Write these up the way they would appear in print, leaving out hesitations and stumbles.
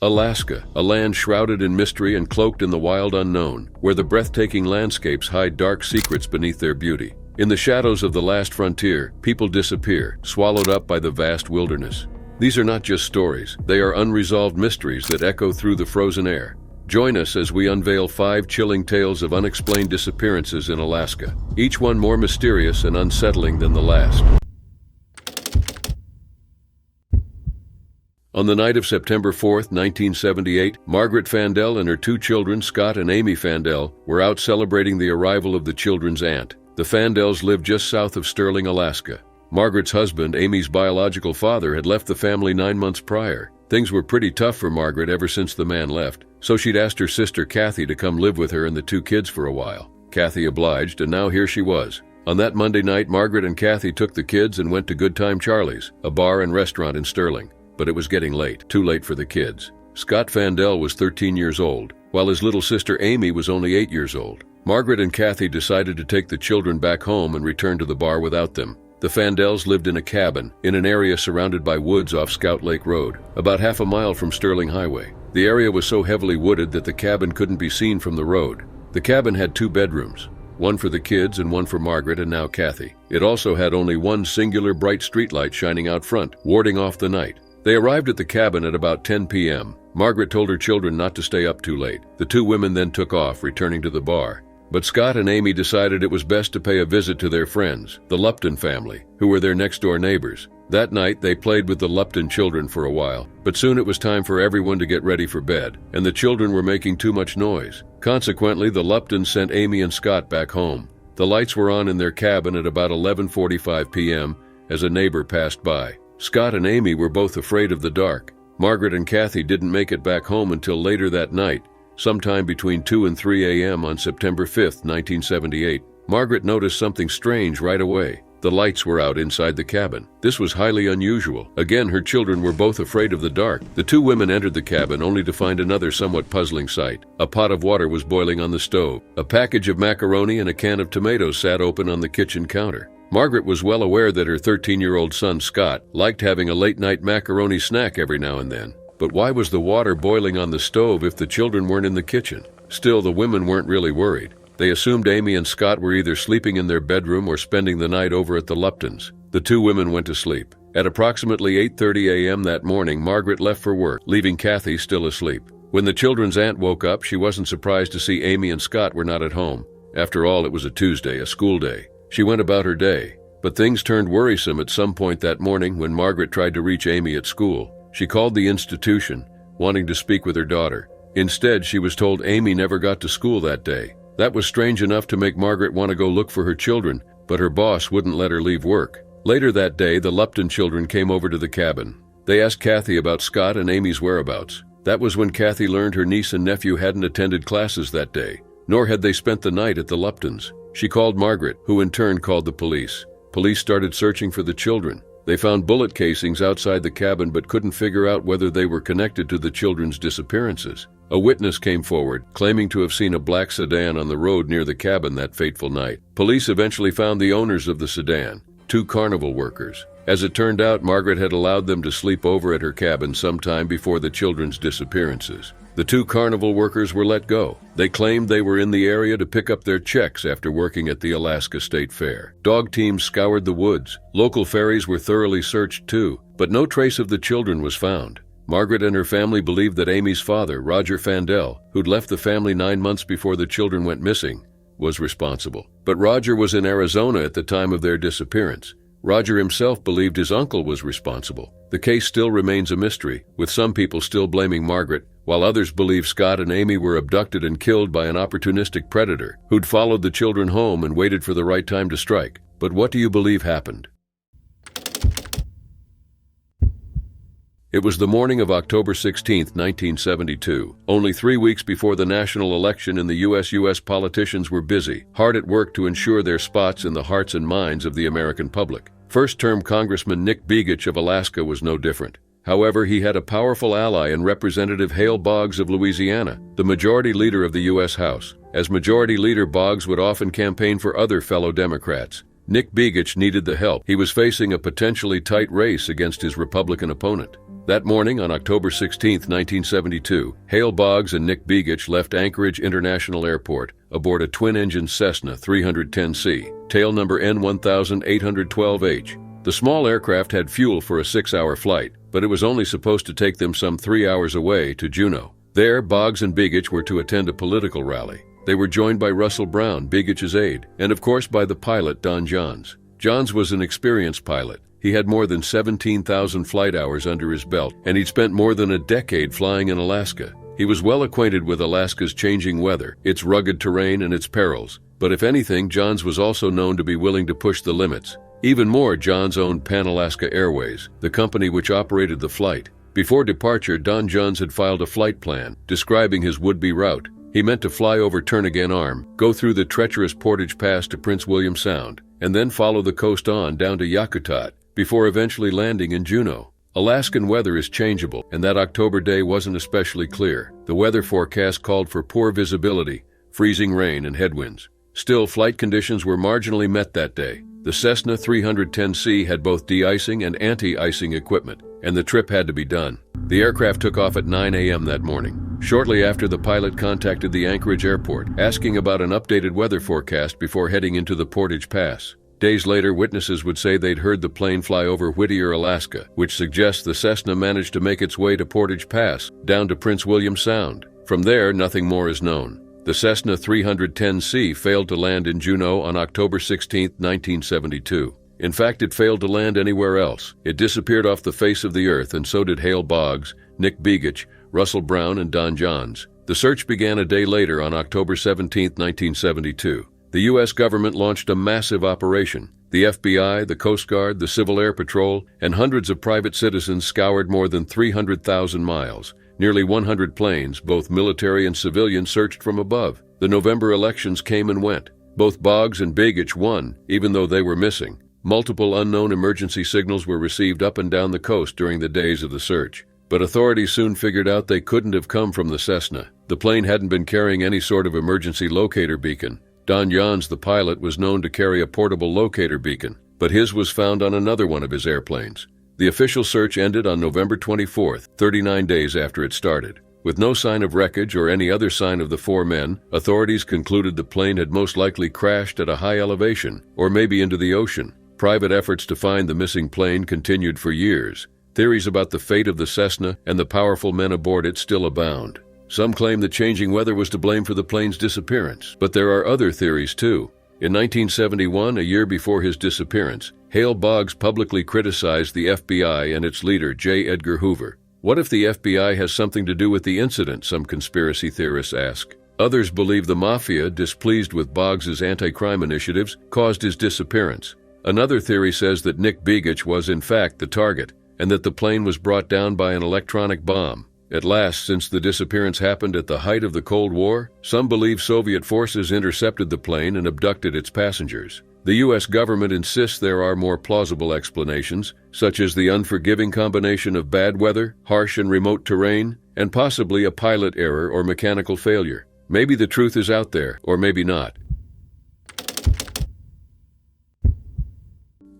Alaska, a land shrouded in mystery and cloaked in the wild unknown, where the breathtaking landscapes hide dark secrets beneath their beauty. In the shadows of the last frontier, people disappear, swallowed up by the vast wilderness. These are not just stories, they are unresolved mysteries that echo through the frozen air. Join us as we unveil 5 chilling tales of unexplained disappearances in Alaska, each one more mysterious and unsettling than the last. On the night of September 4, 1978, Margaret Fandel and her 2 children, Scott and Amy Fandel, were out celebrating the arrival of the children's aunt. The Fandels lived just south of Sterling, Alaska. Margaret's husband, Amy's biological father, had left the family 9 months prior. Things were pretty tough for Margaret ever since the man left, so she'd asked her sister Kathy to come live with her and the 2 kids for a while. Kathy obliged, and now here she was. On that Monday night, Margaret and Kathy took the kids and went to Good Time Charlie's, a bar and restaurant in Sterling. But it was getting late, too late for the kids. Scott Fandel was 13 years old, while his little sister Amy was only 8 years old. Margaret and Kathy decided to take the children back home and return to the bar without them. The Fandels lived in a cabin, in an area surrounded by woods off Scout Lake Road, about half a mile from Sterling Highway. The area was so heavily wooded that the cabin couldn't be seen from the road. The cabin had 2 bedrooms, one for the kids and one for Margaret and now Kathy. It also had only one singular bright streetlight shining out front, warding off the night. They arrived at the cabin at about 10 p.m. Margaret told her children not to stay up too late. The 2 women then took off, returning to the bar. But Scott and Amy decided it was best to pay a visit to their friends, the Lupton family, who were their next-door neighbors. That night, they played with the Lupton children for a while, but soon it was time for everyone to get ready for bed, and the children were making too much noise. Consequently, the Luptons sent Amy and Scott back home. The lights were on in their cabin at about 11:45 p.m. as a neighbor passed by. Scott and Amy were both afraid of the dark. Margaret and Kathy didn't make it back home until later that night, sometime between 2 and 3 a.m. on September 5, 1978. Margaret noticed something strange right away. The lights were out inside the cabin. This was highly unusual. Again, her children were both afraid of the dark. The 2 women entered the cabin only to find another somewhat puzzling sight. A pot of water was boiling on the stove. A package of macaroni and a can of tomatoes sat open on the kitchen counter. Margaret was well aware that her 13-year-old son, Scott, liked having a late-night macaroni snack every now and then. But why was the water boiling on the stove if the children weren't in the kitchen? Still, the women weren't really worried. They assumed Amy and Scott were either sleeping in their bedroom or spending the night over at the Luptons. The 2 women went to sleep. At approximately 8:30 a.m. that morning, Margaret left for work, leaving Kathy still asleep. When the children's aunt woke up, she wasn't surprised to see Amy and Scott were not at home. After all, it was a Tuesday, a school day. She went about her day. But things turned worrisome at some point that morning when Margaret tried to reach Amy at school. She called the institution, wanting to speak with her daughter. Instead, she was told Amy never got to school that day. That was strange enough to make Margaret want to go look for her children, but her boss wouldn't let her leave work. Later that day, the Lupton children came over to the cabin. They asked Kathy about Scott and Amy's whereabouts. That was when Kathy learned her niece and nephew hadn't attended classes that day, nor had they spent the night at the Luptons. She called Margaret, who in turn called the police. Police started searching for the children. They found bullet casings outside the cabin but couldn't figure out whether they were connected to the children's disappearances. A witness came forward, claiming to have seen a black sedan on the road near the cabin that fateful night. Police eventually found the owners of the sedan, 2 carnival workers. As it turned out, Margaret had allowed them to sleep over at her cabin sometime before the children's disappearances. The 2 carnival workers were let go. They claimed they were in the area to pick up their checks after working at the Alaska State Fair. Dog teams scoured the woods. Local ferries were thoroughly searched too, but no trace of the children was found. Margaret and her family believed that Amy's father, Roger Fandel, who'd left the family 9 months before the children went missing, was responsible. But Roger was in Arizona at the time of their disappearance. Roger himself believed his uncle was responsible. The case still remains a mystery, with some people still blaming Margaret, while others believe Scott and Amy were abducted and killed by an opportunistic predator who'd followed the children home and waited for the right time to strike. But what do you believe happened? It was the morning of October 16, 1972. Only 3 weeks before the national election in the U.S. politicians were busy, hard at work to ensure their spots in the hearts and minds of the American public. First-term Congressman Nick Begich of Alaska was no different. However, he had a powerful ally in Representative Hale Boggs of Louisiana, the majority leader of the U.S. House. As majority leader, Boggs would often campaign for other fellow Democrats. Nick Begich needed the help. He was facing a potentially tight race against his Republican opponent. That morning on October 16, 1972, Hale Boggs and Nick Begich left Anchorage International Airport aboard a twin-engine Cessna 310C, tail number N1812H. The small aircraft had fuel for a 6-hour flight, but it was only supposed to take them some 3 hours away to Juneau. There, Boggs and Begich were to attend a political rally. They were joined by Russell Brown, Begich's aide, and of course by the pilot Don Johns. Johns was an experienced pilot. He had more than 17,000 flight hours under his belt, and he'd spent more than a decade flying in Alaska. He was well acquainted with Alaska's changing weather, its rugged terrain, and its perils. But if anything, Johns was also known to be willing to push the limits. Even more, Johns owned Pan-Alaska Airways, the company which operated the flight. Before departure, Don Johns had filed a flight plan describing his would-be route. He meant to fly over Turnagain Arm, go through the treacherous Portage Pass to Prince William Sound, and then follow the coast on down to Yakutat, before eventually landing in Juneau. Alaskan weather is changeable, and that October day wasn't especially clear. The weather forecast called for poor visibility, freezing rain, and headwinds. Still, flight conditions were marginally met that day. The Cessna 310C had both de-icing and anti-icing equipment, and the trip had to be done. The aircraft took off at 9 a.m. that morning. Shortly after, the pilot contacted the Anchorage airport, asking about an updated weather forecast before heading into the Portage Pass. Days later, witnesses would say they'd heard the plane fly over Whittier, Alaska, which suggests the Cessna managed to make its way to Portage Pass, down to Prince William Sound. From there, nothing more is known. The Cessna 310C failed to land in Juneau on October 16, 1972. In fact, it failed to land anywhere else. It disappeared off the face of the earth, and so did Hale Boggs, Nick Begich, Russell Brown, and Don Johns. The search began a day later on October 17, 1972. The U.S. government launched a massive operation. The FBI, the Coast Guard, the Civil Air Patrol, and hundreds of private citizens scoured more than 300,000 miles. Nearly 100 planes, both military and civilian, searched from above. The November elections came and went. Both Boggs and Begich won, even though they were missing. Multiple unknown emergency signals were received up and down the coast during the days of the search. But authorities soon figured out they couldn't have come from the Cessna. The plane hadn't been carrying any sort of emergency locator beacon. Don Johns, the pilot, was known to carry a portable locator beacon, but his was found on another one of his airplanes. The official search ended on November 24th, 39 days after it started. With no sign of wreckage or any other sign of the four men, authorities concluded the plane had most likely crashed at a high elevation, or maybe into the ocean. Private efforts to find the missing plane continued for years. Theories about the fate of the Cessna and the powerful men aboard it still abound. Some claim the changing weather was to blame for the plane's disappearance, but there are other theories too. In 1971, a year before his disappearance, Hale Boggs publicly criticized the FBI and its leader, J. Edgar Hoover. What if the FBI has something to do with the incident, some conspiracy theorists ask. Others believe the Mafia, displeased with Boggs's anti-crime initiatives, caused his disappearance. Another theory says that Nick Begich was in fact the target, and that the plane was brought down by an electronic bomb. At last, since the disappearance happened at the height of the Cold War, some believe Soviet forces intercepted the plane and abducted its passengers. The U.S. government insists there are more plausible explanations, such as the unforgiving combination of bad weather, harsh and remote terrain, and possibly a pilot error or mechanical failure. Maybe the truth is out there, or maybe not.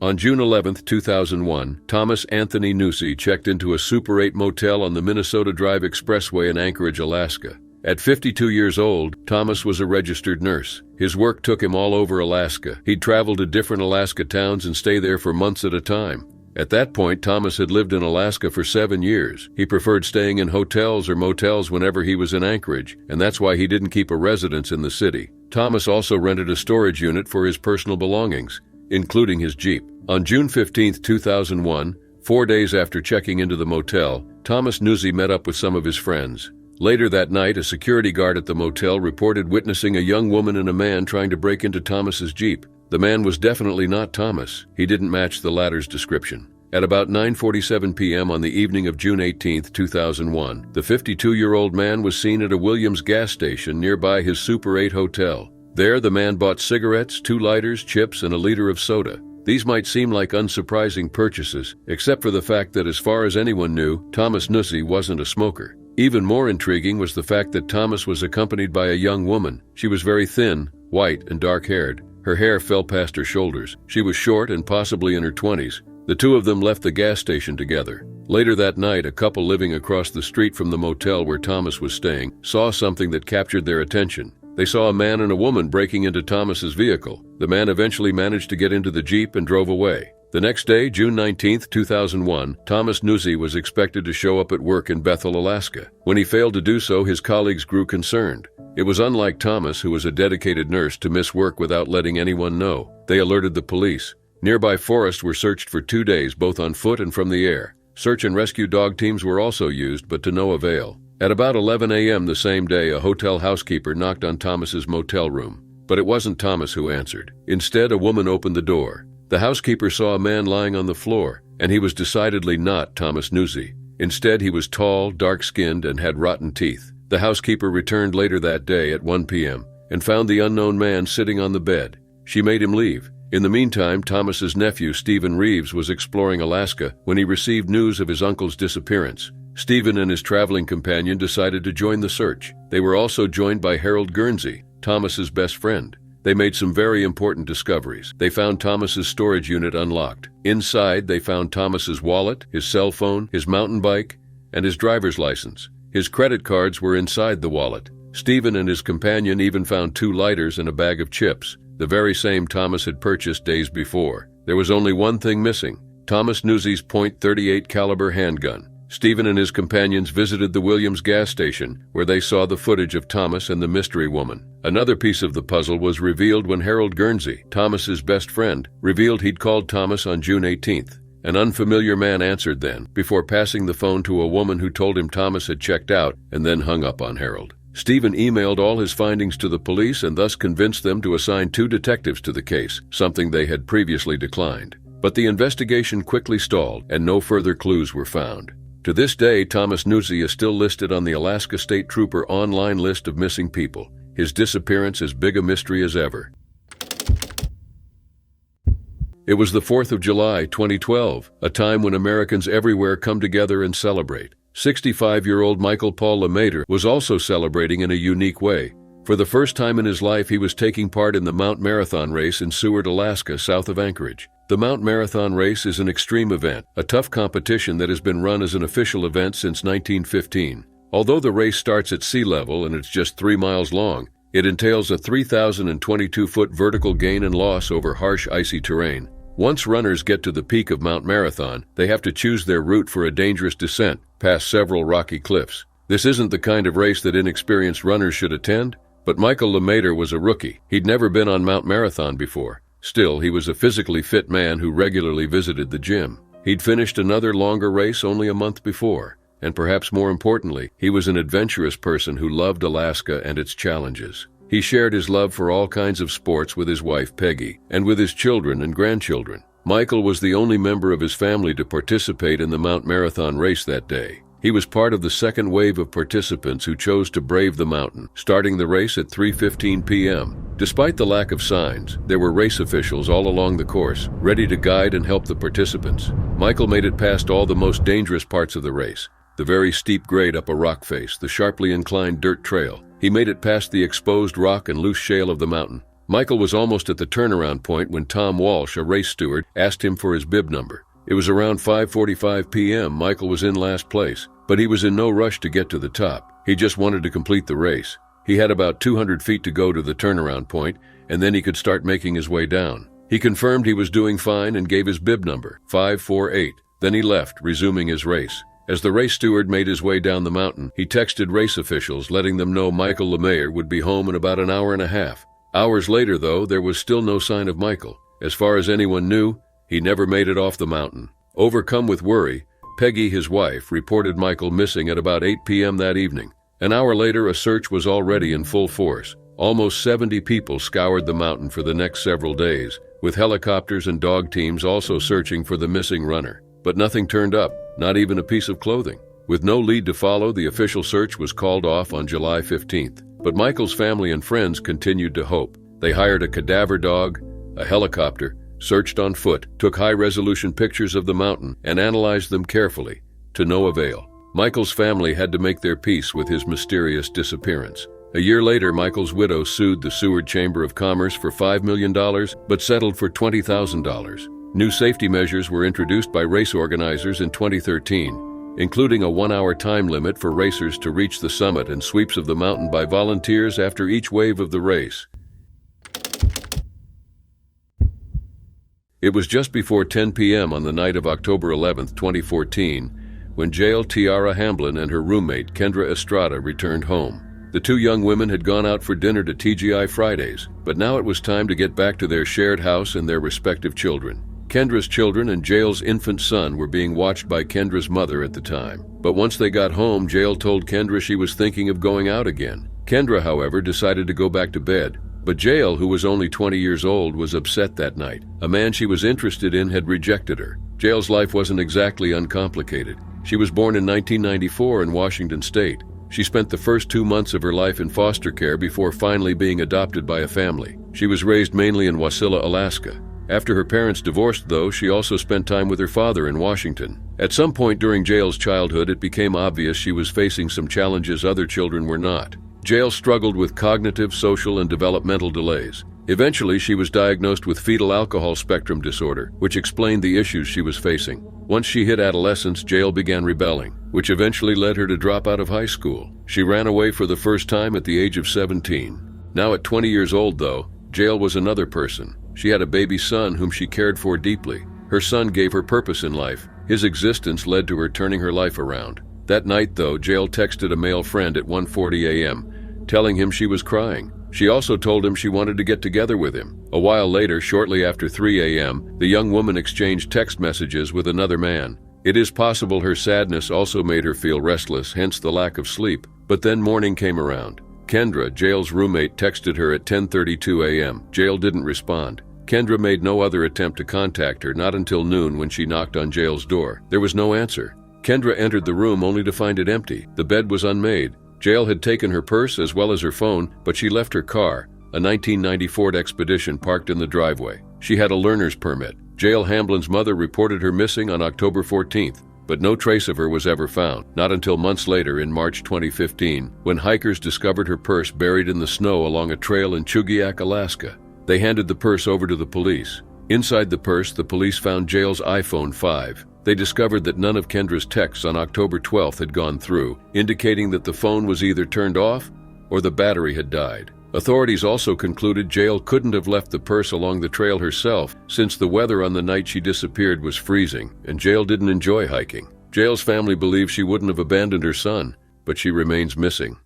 On June 11, 2001, Thomas Anthony Nusi checked into a Super 8 motel on the Minnesota Drive Expressway in Anchorage, Alaska. At 52 years old, Thomas was a registered nurse. His work took him all over Alaska. He'd travel to different Alaska towns and stay there for months at a time. At that point, Thomas had lived in Alaska for 7 years. He preferred staying in hotels or motels whenever he was in Anchorage, and that's why he didn't keep a residence in the city. Thomas also rented a storage unit for his personal belongings, including his Jeep. On June 15, 2001, 4 days after checking into the motel, Thomas Nusi met up with some of his friends. Later that night, a security guard at the motel reported witnessing a young woman and a man trying to break into Thomas's Jeep. The man was definitely not Thomas. He didn't match the latter's description. At about 9:47 p.m. on the evening of June 18, 2001, the 52-year-old man was seen at a Williams gas station nearby his Super 8 hotel. There, the man bought cigarettes, 2 lighters, chips, and a liter of soda. These might seem like unsurprising purchases, except for the fact that as far as anyone knew, Thomas Nusi wasn't a smoker. Even more intriguing was the fact that Thomas was accompanied by a young woman. She was very thin, white, and dark-haired. Her hair fell past her shoulders. She was short and possibly in her 20s. The two of them left the gas station together. Later that night, a couple living across the street from the motel where Thomas was staying saw something that captured their attention. They saw a man and a woman breaking into Thomas's vehicle. The man eventually managed to get into the Jeep and drove away. The next day, June 19, 2001, Thomas Nuzzi was expected to show up at work in Bethel, Alaska. When he failed to do so, his colleagues grew concerned. It was unlike Thomas, who was a dedicated nurse, to miss work without letting anyone know. They alerted the police. Nearby forests were searched for 2 days, both on foot and from the air. Search and rescue dog teams were also used, but to no avail. At about 11 a.m. the same day, a hotel housekeeper knocked on Thomas's motel room. But it wasn't Thomas who answered. Instead, a woman opened the door. The housekeeper saw a man lying on the floor, and he was decidedly not Thomas Nuzzi. Instead, he was tall, dark-skinned, and had rotten teeth. The housekeeper returned later that day at 1 p.m. and found the unknown man sitting on the bed. She made him leave. In the meantime, Thomas's nephew, Stephen Reeves, was exploring Alaska when he received news of his uncle's disappearance. Stephen and his traveling companion decided to join the search. They were also joined by Harold Guernsey, Thomas's best friend. They made some very important discoveries. They found Thomas's storage unit unlocked. Inside, they found Thomas's wallet, his cell phone, his mountain bike, and his driver's license. His credit cards were inside the wallet. Stephen and his companion even found 2 lighters and a bag of chips, the very same Thomas had purchased days before. There was only one thing missing: Thomas Nuzzi's .38 caliber handgun. Stephen and his companions visited the Williams gas station, where they saw the footage of Thomas and the mystery woman. Another piece of the puzzle was revealed when Harold Guernsey, Thomas's best friend, revealed he'd called Thomas on June 18th. An unfamiliar man answered then, before passing the phone to a woman who told him Thomas had checked out and then hung up on Harold. Stephen emailed all his findings to the police and thus convinced them to assign 2 detectives to the case, something they had previously declined. But the investigation quickly stalled and no further clues were found. To this day, Thomas Nuzzi is still listed on the Alaska State Trooper online list of missing people. His disappearance as big a mystery as ever. It was the 4th of July, 2012, a time when Americans everywhere come together and celebrate. 65-year-old Michael Paul LeMaitre was also celebrating in a unique way. For the first time in his life, he was taking part in the Mount Marathon race in Seward, Alaska, south of Anchorage. The Mount Marathon race is an extreme event, a tough competition that has been run as an official event since 1915. Although the race starts at sea level and it's just 3 miles long, it entails a 3,022-foot vertical gain and loss over harsh, icy terrain. Once runners get to the peak of Mount Marathon, they have to choose their route for a dangerous descent, past several rocky cliffs. This isn't the kind of race that inexperienced runners should attend, but Michael LeMaitre was a rookie. He'd never been on Mount Marathon before. Still, he was a physically fit man who regularly visited the gym. He'd finished another longer race only a month before, and perhaps more importantly, he was an adventurous person who loved Alaska and its challenges. He shared his love for all kinds of sports with his wife Peggy, and with his children and grandchildren. Michael was the only member of his family to participate in the Mount Marathon race that day. He was part of the second wave of participants who chose to brave the mountain, starting the race at 3:15 p.m. Despite the lack of signs, there were race officials all along the course, ready to guide and help the participants. Michael made it past all the most dangerous parts of the race: the very steep grade up a rock face, the sharply inclined dirt trail. He made it past the exposed rock and loose shale of the mountain. Michael was almost at the turnaround point when Tom Walsh, a race steward, asked him for his bib number. It was around 5:45 p.m. Michael was in last place, but he was in no rush to get to the top. He just wanted to complete the race. He had about 200 feet to go to the turnaround point, and then he could start making his way down. He confirmed he was doing fine and gave his bib number, 548. Then he left, resuming his race. As the race steward made his way down the mountain, he texted race officials, letting them know Michael LeMaitre would be home in about an hour and a half. Hours later, though, there was still no sign of Michael. As far as anyone knew, he never made it off the mountain. Overcome with worry, Peggy, his wife, reported Michael missing at about 8 p.m. that evening. An hour later, a search was already in full force. Almost 70 people scoured the mountain for the next several days, with helicopters and dog teams also searching for the missing runner. But nothing turned up, not even a piece of clothing. With no lead to follow, the official search was called off on July 15th. But Michael's family and friends continued to hope. They hired a cadaver dog, a helicopter, searched on foot, took high-resolution pictures of the mountain, and analyzed them carefully, to no avail. Michael's family had to make their peace with his mysterious disappearance. A year later, Michael's widow sued the Seward Chamber of Commerce for $5 million, but settled for $20,000. New safety measures were introduced by race organizers in 2013, including a 1-hour time limit for racers to reach the summit and sweeps of the mountain by volunteers after each wave of the race. It was just before 10 p.m. on the night of October 11, 2014, when Jael Tiara Hamblin and her roommate Kendra Estrada returned home. The two young women had gone out for dinner to TGI Fridays, but now it was time to get back to their shared house and their respective children. Kendra's children and Jael's infant son were being watched by Kendra's mother at the time. But once they got home, Jael told Kendra she was thinking of going out again. Kendra, however, decided to go back to bed. But Jael, who was only 20 years old, was upset that night. A man she was interested in had rejected her. Jael's life wasn't exactly uncomplicated. She was born in 1994 in Washington State. She spent the first 2 months of her life in foster care before finally being adopted by a family. She was raised mainly in Wasilla, Alaska. After her parents divorced, though, she also spent time with her father in Washington. At some point during Jael's childhood, it became obvious she was facing some challenges other children were not. Jael struggled with cognitive, social, and developmental delays. Eventually, she was diagnosed with fetal alcohol spectrum disorder, which explained the issues she was facing. Once she hit adolescence, Jael began rebelling, which eventually led her to drop out of high school. She ran away for the first time at the age of 17. Now at 20 years old, though, Jael was another person. She had a baby son whom she cared for deeply. Her son gave her purpose in life. His existence led to her turning her life around. That night, though, Jael texted a male friend at 1:40 a.m., telling him she was crying. She also told him she wanted to get together with him. A while later, shortly after 3 a.m., the young woman exchanged text messages with another man. It is possible her sadness also made her feel restless, hence the lack of sleep. But then morning came around. Kendra, Jael's roommate, texted her at 10:32 a.m. Jael didn't respond. Kendra made no other attempt to contact her, not until noon when she knocked on Jael's door. There was no answer. Kendra entered the room only to find it empty. The bed was unmade. Jael had taken her purse as well as her phone, but she left her car, a 1990 Ford Expedition, parked in the driveway. She had a learner's permit. Jael Hamblin's mother reported her missing on October 14th, but no trace of her was ever found, not until months later in March 2015, when hikers discovered her purse buried in the snow along a trail in Chugiak, Alaska. They handed the purse over to the police. Inside the purse, the police found Jael's iPhone 5. They discovered that none of Kendra's texts on October 12th had gone through, indicating that the phone was either turned off or the battery had died. Authorities also concluded Jael couldn't have left the purse along the trail herself, since the weather on the night she disappeared was freezing, and Jael didn't enjoy hiking. Jael's family believes she wouldn't have abandoned her son, but she remains missing.